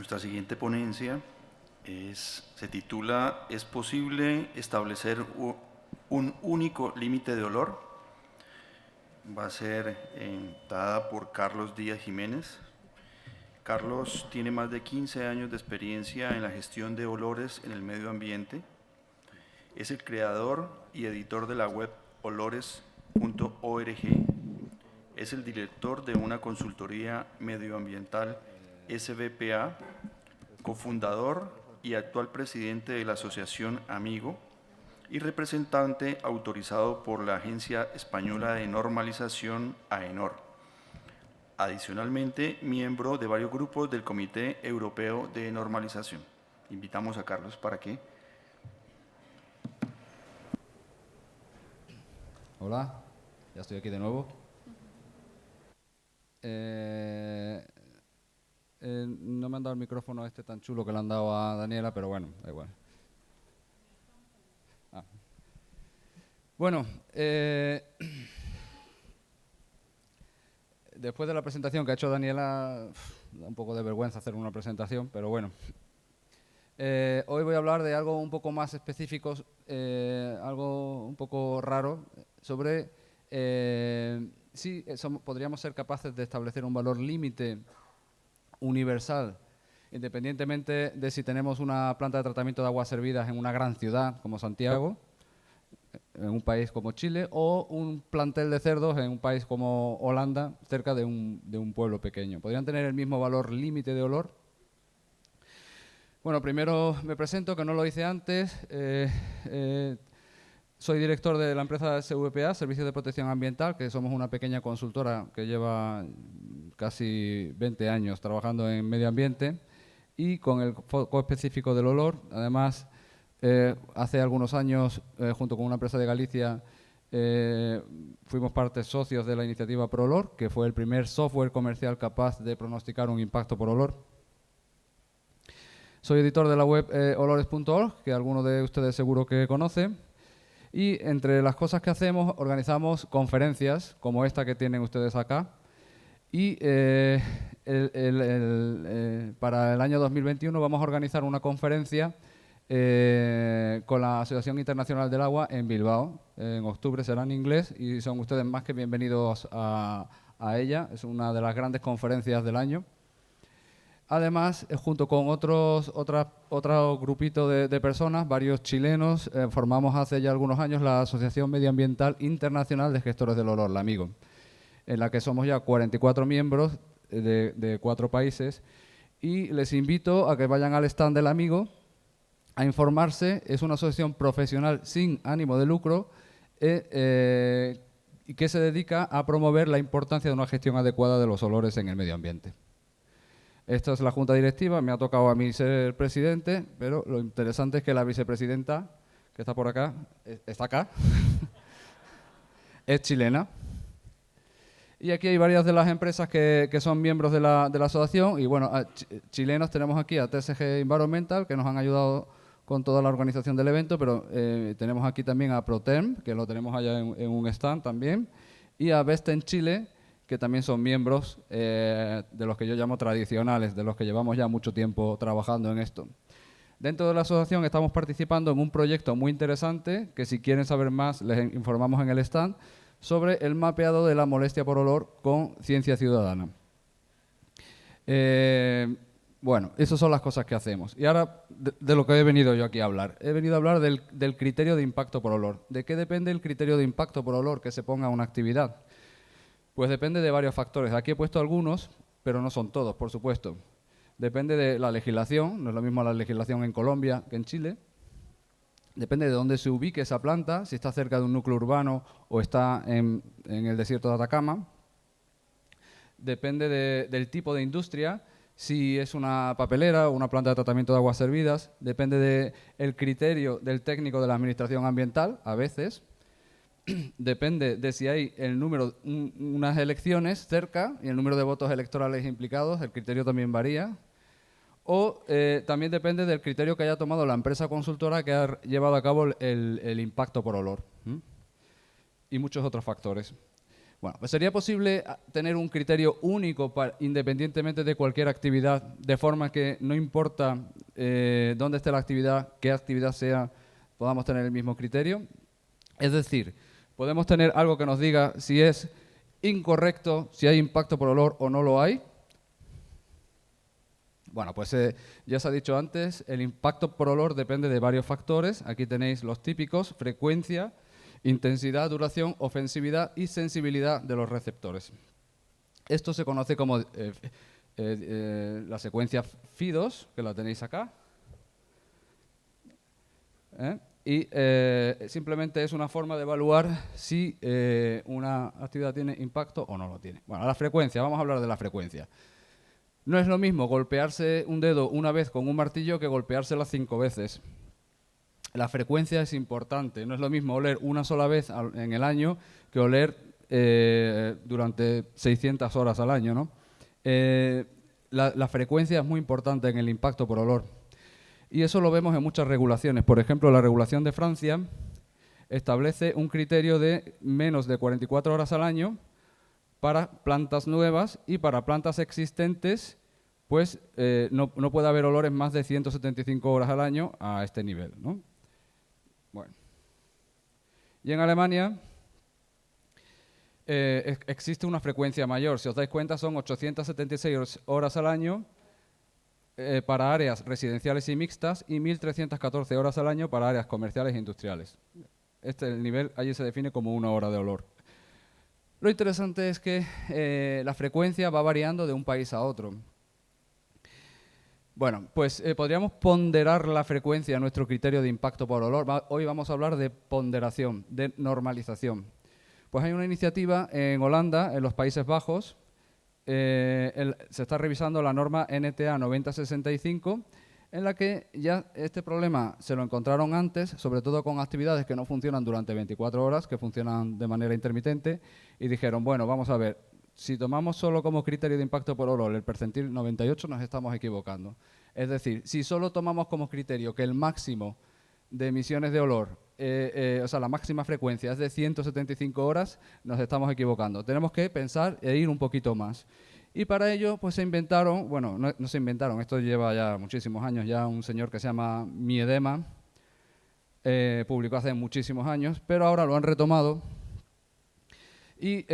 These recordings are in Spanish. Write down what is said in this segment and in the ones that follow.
Nuestra siguiente ponencia se titula ¿Es posible establecer un único límite de olor? Va a ser dada por Carlos Díaz Jiménez. Carlos tiene más de 15 años de experiencia en la gestión de olores en el medio ambiente. Es el creador y editor de la web olores.org. Es el director de una consultoría medioambiental SBPA, cofundador y actual presidente de la Asociación Amigo y representante autorizado por la Agencia Española de Normalización AENOR. Adicionalmente, miembro de varios grupos del Comité Europeo de Normalización. Invitamos a Carlos para que... Hola, ya estoy aquí de nuevo. No me han dado el micrófono este tan chulo que le han dado a Daniela, pero bueno, da igual. Bueno, después de la presentación que ha hecho Daniela, da un poco de vergüenza hacer una presentación, pero bueno. Hoy voy a hablar de algo un poco más específico, algo un poco raro, sobre si podríamos ser capaces de establecer un valor límite universal, independientemente de si tenemos una planta de tratamiento de aguas servidas en una gran ciudad como Santiago, en un país como Chile, o un plantel de cerdos en un país como Holanda, cerca de un pueblo pequeño. ¿Podrían tener el mismo valor límite de olor? Bueno, primero me presento, que no lo hice antes. Soy director de la empresa SVPA, Servicios de Protección Ambiental, que somos una pequeña consultora que lleva casi 20 años trabajando en medio ambiente y con el foco específico del olor. Además, hace algunos años, junto con una empresa de Galicia, fuimos socios de la iniciativa ProOlor, que fue el primer software comercial capaz de pronosticar un impacto por olor. Soy editor de la web olores.org, que alguno de ustedes seguro que conoce. Y entre las cosas que hacemos, organizamos conferencias como esta que tienen ustedes acá. Y para el año 2021 vamos a organizar una conferencia con la Asociación Internacional del Agua en Bilbao. En octubre será en inglés y son ustedes más que bienvenidos a ella. Es una de las grandes conferencias del año. Además, junto con otro grupito de personas, varios chilenos, formamos hace ya algunos años la Asociación Medioambiental Internacional de Gestores del Olor, la AMIGO, en la que somos ya 44 miembros de 4 países. Y les invito a que vayan al stand del AMIGO a informarse. Es una asociación profesional sin ánimo de lucro y que se dedica a promover la importancia de una gestión adecuada de los olores en el medio ambiente. Esta es la junta directiva, me ha tocado a mí ser presidente, pero lo interesante es que la vicepresidenta, que está por acá, está acá, es chilena. Y aquí hay varias de las empresas que son miembros de la asociación. Y bueno, chilenos tenemos aquí a TSG Environmental, que nos han ayudado con toda la organización del evento, pero tenemos aquí también a Proterm, que lo tenemos allá en un stand también, y a Vesten Chile, que también son miembros de los que yo llamo tradicionales, de los que llevamos ya mucho tiempo trabajando en esto. Dentro de la asociación estamos participando en un proyecto muy interesante, que si quieren saber más les informamos en el stand, sobre el mapeado de la molestia por olor con ciencia ciudadana. Bueno, esas son las cosas que hacemos. Y ahora, de lo que he venido yo aquí a hablar. He venido a hablar del criterio de impacto por olor. ¿De qué depende el criterio de impacto por olor que se ponga a una actividad? Pues depende de varios factores. Aquí he puesto algunos, pero no son todos, por supuesto. Depende de la legislación, no es lo mismo la legislación en Colombia que en Chile. Depende de dónde se ubique esa planta, si está cerca de un núcleo urbano o está en el desierto de Atacama. Depende del tipo de industria, si es una papelera o una planta de tratamiento de aguas servidas. Depende del criterio del técnico de la administración ambiental, a veces. Depende de si hay unas elecciones cerca y el número de votos electorales implicados, el criterio también varía. O también depende del criterio que haya tomado la empresa consultora que ha llevado a cabo el impacto por olor. Y muchos otros factores. Bueno, pues sería posible tener un criterio único independientemente de cualquier actividad, de forma que no importa dónde esté la actividad, qué actividad sea, podamos tener el mismo criterio. Es decir, podemos tener algo que nos diga si es incorrecto, si hay impacto por olor o no lo hay. Bueno, pues ya se ha dicho antes, el impacto por olor depende de varios factores. Aquí tenéis los típicos: frecuencia, intensidad, duración, ofensividad y sensibilidad de los receptores. Esto se conoce como la secuencia FIDOS, que la tenéis acá. Y simplemente es una forma de evaluar si una actividad tiene impacto o no lo tiene. Bueno, la frecuencia, vamos a hablar de la frecuencia. No es lo mismo golpearse un dedo una vez con un martillo que golpeársela 5 veces. La frecuencia es importante. No es lo mismo oler una sola vez en el año que oler durante 600 horas al año, ¿no? La frecuencia es muy importante en el impacto por olor. Y eso lo vemos en muchas regulaciones. Por ejemplo, la regulación de Francia establece un criterio de menos de 44 horas al año para plantas nuevas, y para plantas existentes pues no puede haber olores más de 175 horas al año a este nivel, ¿no? Bueno. Y en Alemania existe una frecuencia mayor. Si os dais cuenta, son 876 horas al año para áreas residenciales y mixtas y 1.314 horas al año para áreas comerciales e industriales. El nivel allí se define como 1 hora de olor. Lo interesante es que la frecuencia va variando de un país a otro. Bueno, pues podríamos ponderar la frecuencia a nuestro criterio de impacto por olor. Hoy vamos a hablar de ponderación, de normalización. Pues hay una iniciativa en Holanda, en los Países Bajos. Se está revisando la norma NTA 9065, en la que ya este problema se lo encontraron antes, sobre todo con actividades que no funcionan durante 24 horas, que funcionan de manera intermitente, y dijeron, bueno, vamos a ver, si tomamos solo como criterio de impacto por olor el percentil 98, nos estamos equivocando. Es decir, si solo tomamos como criterio que el máximo de emisiones de olor, o sea, la máxima frecuencia es de 175 horas, nos estamos equivocando. Tenemos que pensar e ir un poquito más. Y para ello, pues se inventaron, bueno, no se inventaron, esto lleva ya muchísimos años, ya un señor que se llama Miedema, publicó hace muchísimos años, pero ahora lo han retomado. Y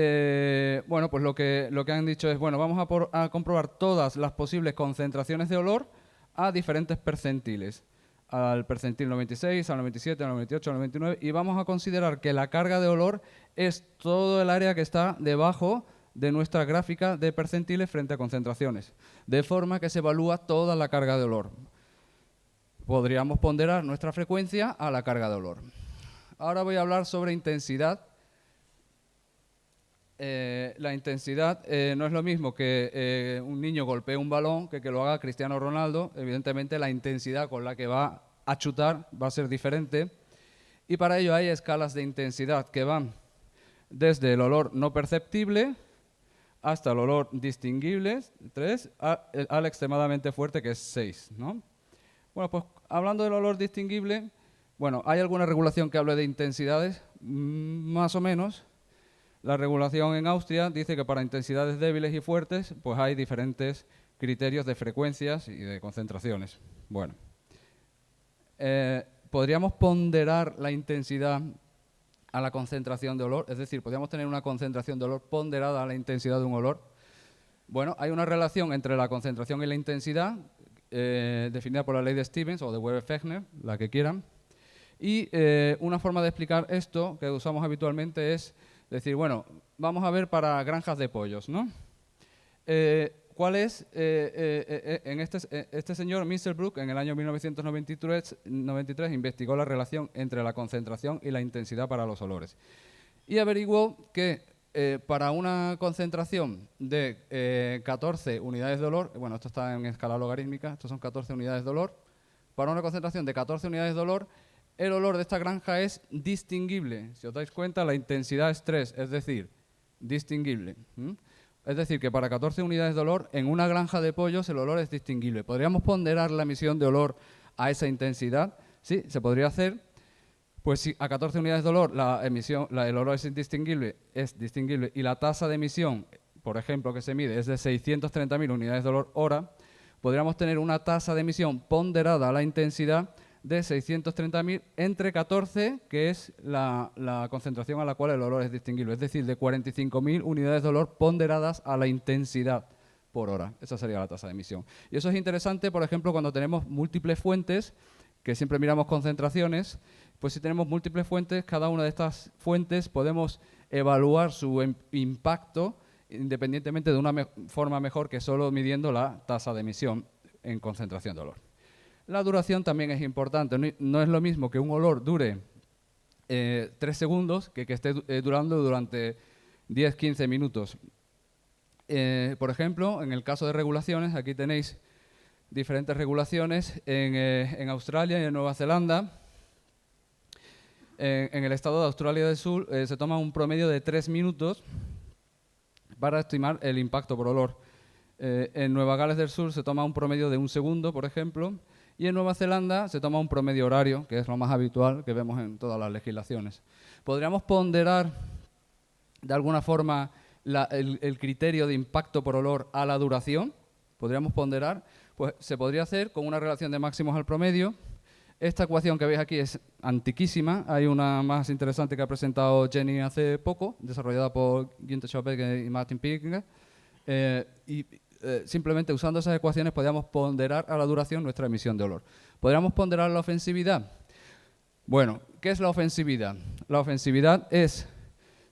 bueno, pues lo que han dicho es, bueno, vamos a comprobar todas las posibles concentraciones de olor a diferentes percentiles. Al percentil 96, al 97, al 98, al 99, y vamos a considerar que la carga de olor es todo el área que está debajo de nuestra gráfica de percentiles frente a concentraciones, de forma que se evalúa toda la carga de olor. Podríamos ponderar nuestra frecuencia a la carga de olor. Ahora voy a hablar sobre intensidad. La intensidad no es lo mismo que un niño golpee un balón que lo haga Cristiano Ronaldo. Evidentemente la intensidad con la que va a chutar va a ser diferente, y para ello hay escalas de intensidad que van desde el olor no perceptible hasta el olor distinguible, 3, al extremadamente fuerte, que es 6, ¿no? Bueno, pues hablando del olor distinguible, bueno, hay alguna regulación que hable de intensidades, más o menos. La regulación en Austria dice que para intensidades débiles y fuertes, pues hay diferentes criterios de frecuencias y de concentraciones. Bueno, podríamos ponderar la intensidad a la concentración de olor, es decir, podríamos tener una concentración de olor ponderada a la intensidad de un olor. Bueno, hay una relación entre la concentración y la intensidad, definida por la ley de Stevens o de Weber-Fechner, la que quieran. Y una forma de explicar esto que usamos habitualmente es decir, bueno, vamos a ver para granjas de pollos, ¿no? ¿Cuál es? Este señor, Misselbrook, en el año 1993 investigó la relación entre la concentración y la intensidad para los olores. Y averiguó que para una concentración de 14 unidades de olor, bueno, esto está en escala logarítmica, estos son 14 unidades de olor, para una concentración de 14 unidades de olor, el olor de esta granja es distinguible. Si os dais cuenta, la intensidad es 3, es decir, distinguible. Es decir, que para 14 unidades de olor, en una granja de pollos el olor es distinguible. ¿Podríamos ponderar la emisión de olor a esa intensidad? Sí, se podría hacer, Pues si a 14 unidades de olor el olor es distinguible y la tasa de emisión, por ejemplo, que se mide es de 630.000 unidades de olor hora, podríamos tener una tasa de emisión ponderada a la intensidad de 630.000 entre 14, que es la concentración a la cual el olor es distinguible, es decir, de 45.000 unidades de olor ponderadas a la intensidad por hora. Esa sería la tasa de emisión. Y eso es interesante, por ejemplo, cuando tenemos múltiples fuentes, que siempre miramos concentraciones, pues si tenemos múltiples fuentes, cada una de estas fuentes podemos evaluar su impacto independientemente de una forma mejor que solo midiendo la tasa de emisión en concentración de olor. La duración también es importante. No es lo mismo que un olor dure 3 segundos que esté durando durante 10-15 minutos. Por ejemplo, en el caso de regulaciones, aquí tenéis diferentes regulaciones en Australia y en Nueva Zelanda. En el estado de Australia del Sur se toma un promedio de 3 minutos para estimar el impacto por olor. En Nueva Gales del Sur se toma un promedio de 1 segundo, por ejemplo, y en Nueva Zelanda se toma un promedio horario, que es lo más habitual que vemos en todas las legislaciones. ¿Podríamos ponderar de alguna forma el criterio de impacto por olor a la duración? ¿Podríamos ponderar? Pues se podría hacer con una relación de máximos al promedio. Esta ecuación que veis aquí es antiquísima. Hay una más interesante que ha presentado Jenny hace poco, desarrollada por Günther Schauberger y Martin Pinger. Simplemente usando esas ecuaciones podríamos ponderar a la duración nuestra emisión de olor. ¿Podríamos ponderar la ofensividad? Bueno, ¿qué es la ofensividad? La ofensividad es,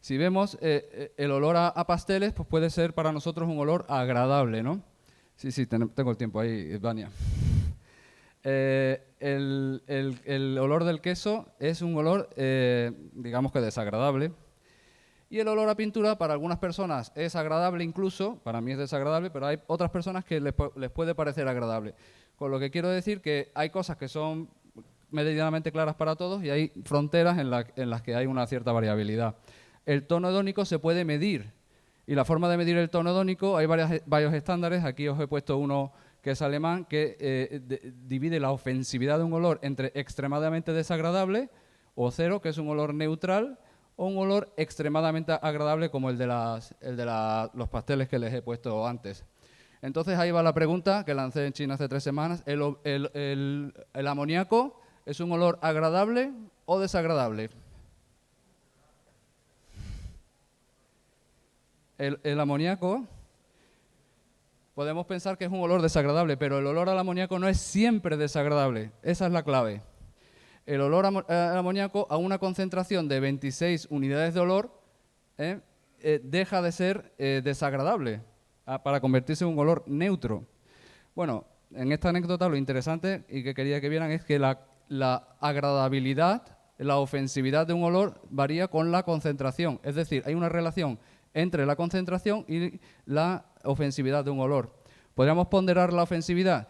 si vemos el olor a pasteles, pues puede ser para nosotros un olor agradable, ¿no? Sí, tengo el tiempo ahí, Vania. El olor del queso es un olor, digamos que desagradable. Y el olor a pintura para algunas personas es agradable incluso, para mí es desagradable, pero hay otras personas que les puede parecer agradable. Con lo que quiero decir que hay cosas que son meridianamente claras para todos y hay fronteras en las que hay una cierta variabilidad. El tono hedónico se puede medir y la forma de medir el tono hedónico, hay varios estándares. Aquí os he puesto uno que es alemán, que divide la ofensividad de un olor entre extremadamente desagradable o cero, que es un olor neutral, o un olor extremadamente agradable como el de los pasteles que les he puesto antes. Entonces ahí va la pregunta que lancé en China hace 3 semanas. ¿El amoníaco es un olor agradable o desagradable? El amoníaco, podemos pensar que es un olor desagradable, pero el olor al amoníaco no es siempre desagradable. Esa es la clave. El olor al amoníaco a una concentración de 26 unidades de olor deja de ser desagradable para convertirse en un olor neutro. Bueno, en esta anécdota lo interesante y que quería que vieran es que la agradabilidad, la ofensividad de un olor varía con la concentración. Es decir, hay una relación entre la concentración y la ofensividad de un olor. ¿Podríamos ponderar la ofensividad?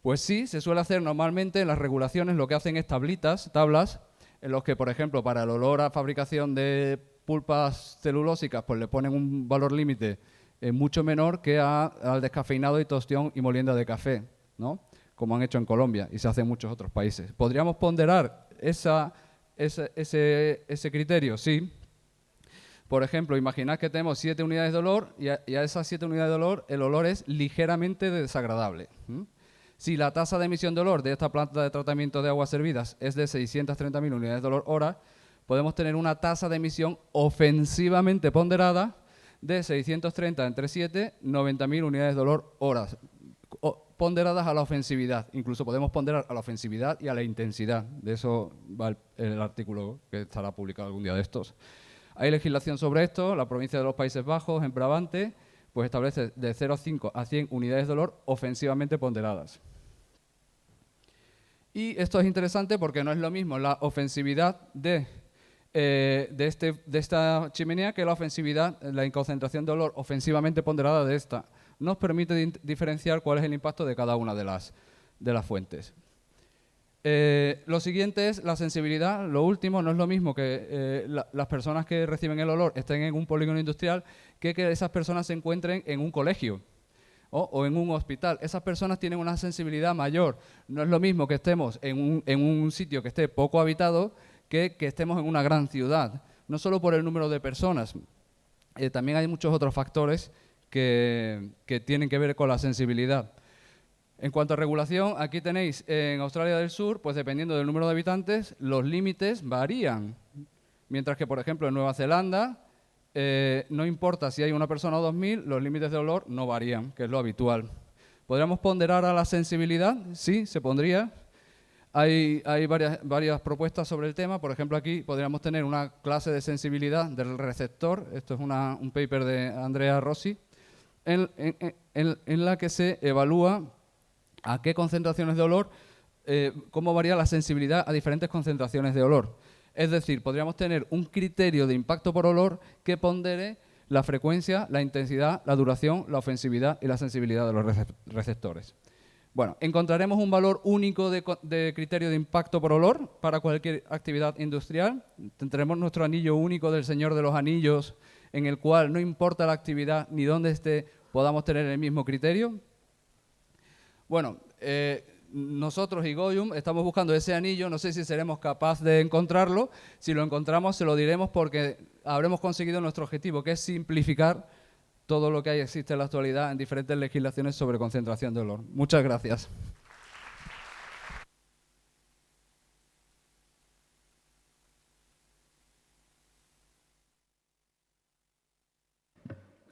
Pues sí, se suele hacer normalmente en las regulaciones. Lo que hacen es tablas, en los que, por ejemplo, para el olor a fabricación de pulpas celulósicas, pues le ponen un valor límite mucho menor que al descafeinado y tostión y molienda de café, ¿no? Como han hecho en Colombia y se hace en muchos otros países. ¿Podríamos ponderar ese criterio? Sí. Por ejemplo, imaginad que tenemos 7 unidades de olor y a esas 7 unidades de olor el olor es ligeramente desagradable. Si la tasa de emisión de olor de esta planta de tratamiento de aguas servidas es de 630.000 unidades de olor hora, podemos tener una tasa de emisión ofensivamente ponderada de 630 entre 7, 90.000 unidades de olor horas, ponderadas a la ofensividad. Incluso podemos ponderar a la ofensividad y a la intensidad. De eso va el artículo que estará publicado algún día de estos. Hay legislación sobre esto. La provincia de los Países Bajos, en Brabante, pues establece de 0,5 a 100 unidades de olor ofensivamente ponderadas. Y esto es interesante porque no es lo mismo la ofensividad de esta chimenea que la ofensividad, la concentración de olor ofensivamente ponderada de esta. Nos permite diferenciar cuál es el impacto de cada una de las fuentes. Lo siguiente es la sensibilidad. Lo último, no es lo mismo que las personas que reciben el olor estén en un polígono industrial que esas personas se encuentren en un colegio o en un hospital. Esas personas tienen una sensibilidad mayor. No es lo mismo que estemos en un sitio que esté poco habitado que estemos en una gran ciudad, no solo por el número de personas. También hay muchos otros factores que tienen que ver con la sensibilidad. En cuanto a regulación, aquí tenéis en Australia del Sur, pues dependiendo del número de habitantes, los límites varían. Mientras que, por ejemplo, en Nueva Zelanda, no importa si hay una persona o 2000, los límites de olor no varían, que es lo habitual. ¿Podríamos ponderar a la sensibilidad? Sí, se pondría. Hay varias propuestas sobre el tema. Por ejemplo, aquí podríamos tener una clase de sensibilidad del receptor. Esto es un paper de Andrea Rossi, en la que se evalúa a qué concentraciones de olor, cómo varía la sensibilidad a diferentes concentraciones de olor. Es decir, podríamos tener un criterio de impacto por olor que pondere la frecuencia, la intensidad, la duración, la ofensividad y la sensibilidad de los receptores. Bueno, encontraremos un valor único de criterio de impacto por olor para cualquier actividad industrial. Tendremos nuestro anillo único del Señor de los Anillos, en el cual no importa la actividad ni dónde esté, podamos tener el mismo criterio. Bueno, nosotros y Goyum estamos buscando ese anillo, no sé si seremos capaces de encontrarlo. Si lo encontramos, se lo diremos porque habremos conseguido nuestro objetivo, que es simplificar todo lo que existe en la actualidad en diferentes legislaciones sobre concentración de olor. Muchas gracias.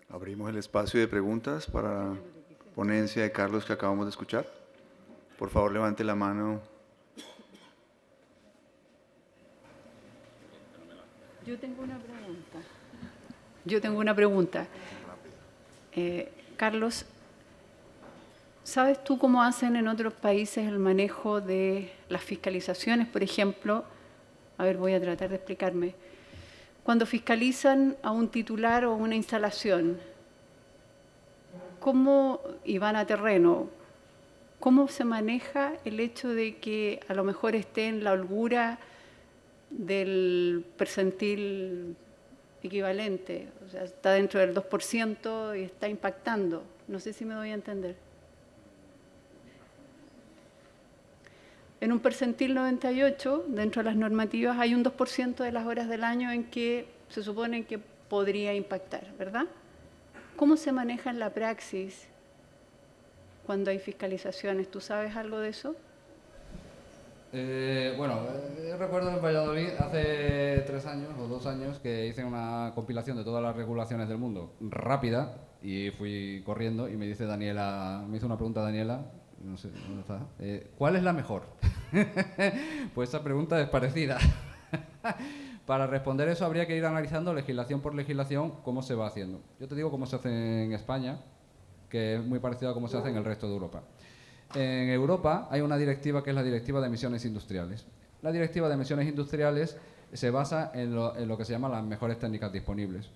Abrimos el espacio de preguntas para la ponencia de Carlos que acabamos de escuchar. Por favor, levante la mano. Yo tengo una pregunta. Carlos, ¿sabes tú cómo hacen en otros países el manejo de las fiscalizaciones? Por ejemplo, a ver, voy a tratar de explicarme. Cuando fiscalizan a un titular o una instalación, ¿cómo, y van a terreno, cómo se maneja el hecho de que a lo mejor esté en la holgura del percentil equivalente? O sea, está dentro del 2% y está impactando. No sé si me doy a entender. En un percentil 98, dentro de las normativas, hay un 2% de las horas del año en que se supone que podría impactar, ¿verdad? ¿Cómo se maneja en la praxis cuando hay fiscalizaciones? ¿Tú sabes algo de eso? Yo recuerdo en Valladolid hace 3 años o 2 años que hice una compilación de todas las regulaciones del mundo rápida y fui corriendo y me dice Daniela, me hizo una pregunta Daniela, no sé dónde está, ¿cuál es la mejor? Pues esa pregunta es parecida. Para responder eso habría que ir analizando legislación por legislación cómo se va haciendo. Yo te digo cómo se hace en España, que es muy parecido a cómo se hace en el resto de Europa. En Europa hay una directiva que es la Directiva de Emisiones Industriales. La Directiva de Emisiones Industriales se basa en lo que se llama las mejores técnicas disponibles.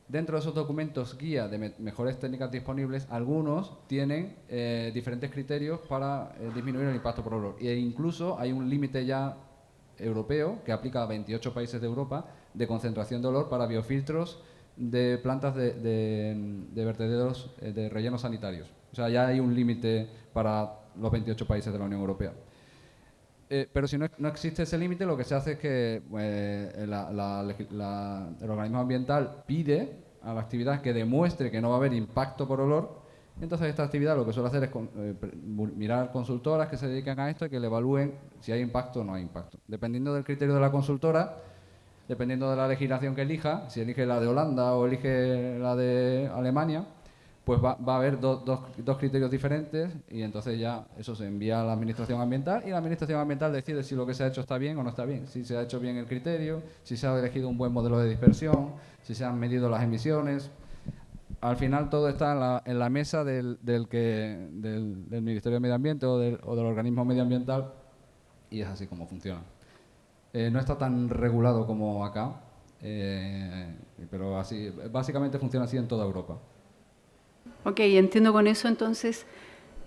Dentro de esos documentos guía de mejores técnicas disponibles, algunos tienen diferentes criterios para disminuir el impacto por olor. E incluso hay un límite ya europeo que aplica a 28 países de Europa de concentración de olor para biofiltros de plantas de vertederos de rellenos sanitarios. O sea, ya hay un límite para los 28 países de la Unión Europea. Pero si no existe ese límite, lo que se hace es que el organismo ambiental pide a la actividad que demuestre que no va a haber impacto por olor. Entonces, esta actividad lo que suele hacer es mirar consultoras que se dedican a esto y que le evalúen si hay impacto o no hay impacto. Dependiendo del criterio de la consultora, dependiendo de la legislación que elija, si elige la de Holanda o elige la de Alemania, pues va a haber dos criterios diferentes y entonces ya eso se envía a la Administración Ambiental y la Administración Ambiental decide si lo que se ha hecho está bien o no está bien, si se ha hecho bien el criterio, si se ha elegido un buen modelo de dispersión, si se han medido las emisiones. Al final todo está en la mesa del Ministerio de Medio Ambiente o del organismo medioambiental y es así como funciona. No está tan regulado como acá, pero así básicamente funciona así en toda Europa. Ok, entiendo con eso entonces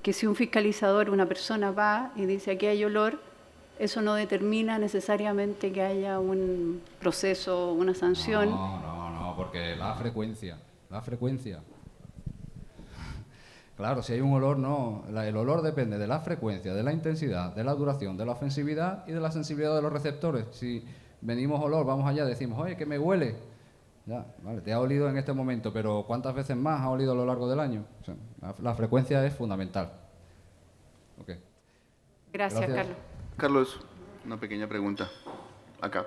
que si un fiscalizador, una persona va y dice aquí hay olor, eso no determina necesariamente que haya un proceso, una sanción. No, porque la frecuencia. Claro, si hay un olor, no. El olor depende de la frecuencia, de la intensidad, de la duración, de la ofensividad y de la sensibilidad de los receptores. Si Medimos olor, vamos allá, decimos, oye, que me huele. Ya, vale, te ha olido en este momento, pero ¿cuántas veces más ha olido a lo largo del año? O sea, la frecuencia es fundamental. Ok. Gracias, Gracias. Carlos. Carlos, una pequeña pregunta. Acá.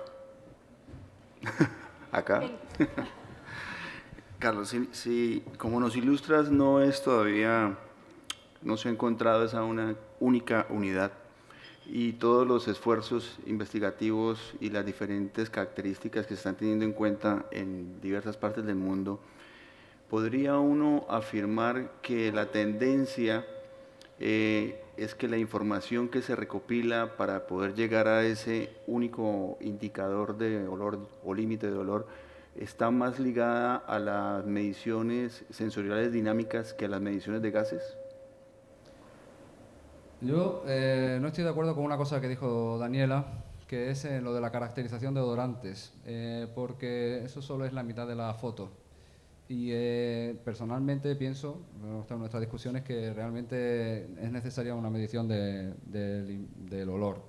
Acá. Carlos, si como nos ilustras, no es todavía, no se ha encontrado esa una única unidad y todos los esfuerzos investigativos y las diferentes características que se están teniendo en cuenta en diversas partes del mundo, ¿podría uno afirmar que la tendencia es que la información que se recopila para poder llegar a ese único indicador de olor o límite de olor está más ligada a las mediciones sensoriales dinámicas que a las mediciones de gases? Yo no estoy de acuerdo con una cosa que dijo Daniela, que es lo de la caracterización de odorantes, porque eso solo es la mitad de la foto. Y personalmente pienso, en nuestras discusiones, que realmente es necesaria una medición del olor.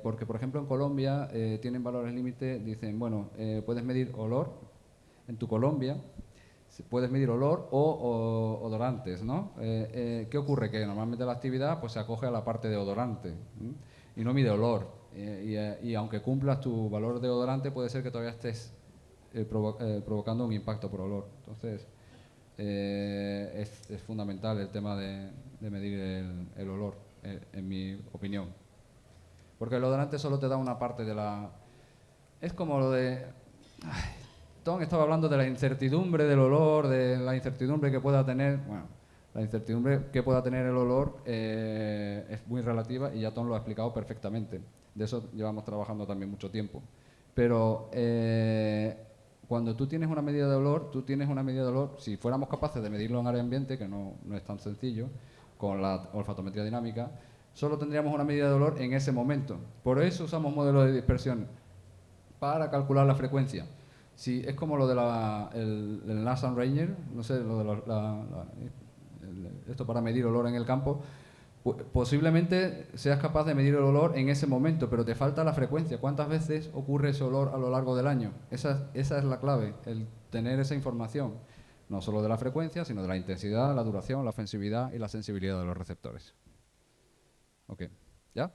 Porque, por ejemplo, en Colombia tienen valores límite, dicen, bueno, puedes medir olor en tu Colombia, puedes medir olor o odorantes, ¿no? ¿Qué ocurre? Que normalmente la actividad pues, se acoge a la parte de odorante, ¿m? Y no mide olor. Y aunque cumplas tu valor de odorante, puede ser que todavía estés provocando un impacto por olor. Entonces, es fundamental el tema de medir el olor, en mi opinión. Porque el odorante solo te da una parte de la... Es como lo de... Tom estaba hablando de la incertidumbre del olor, de la incertidumbre que pueda tener... Bueno, la incertidumbre que pueda tener el olor es muy relativa y ya Tom lo ha explicado perfectamente. De eso llevamos trabajando también mucho tiempo. Pero cuando tú tienes una medida de olor, si fuéramos capaces de medirlo en área ambiente, que no es tan sencillo, con la olfatometría dinámica, solo tendríamos una medida de olor en ese momento. Por eso usamos modelos de dispersión, para calcular la frecuencia. Si es como lo de el Nathan Ranger, no sé, lo de esto para medir olor en el campo, posiblemente seas capaz de medir el olor en ese momento, pero te falta la frecuencia. ¿Cuántas veces ocurre ese olor a lo largo del año? Esa es la clave, el tener esa información, no solo de la frecuencia, sino de la intensidad, la duración, la ofensividad y la sensibilidad de los receptores. Ok, ¿ya?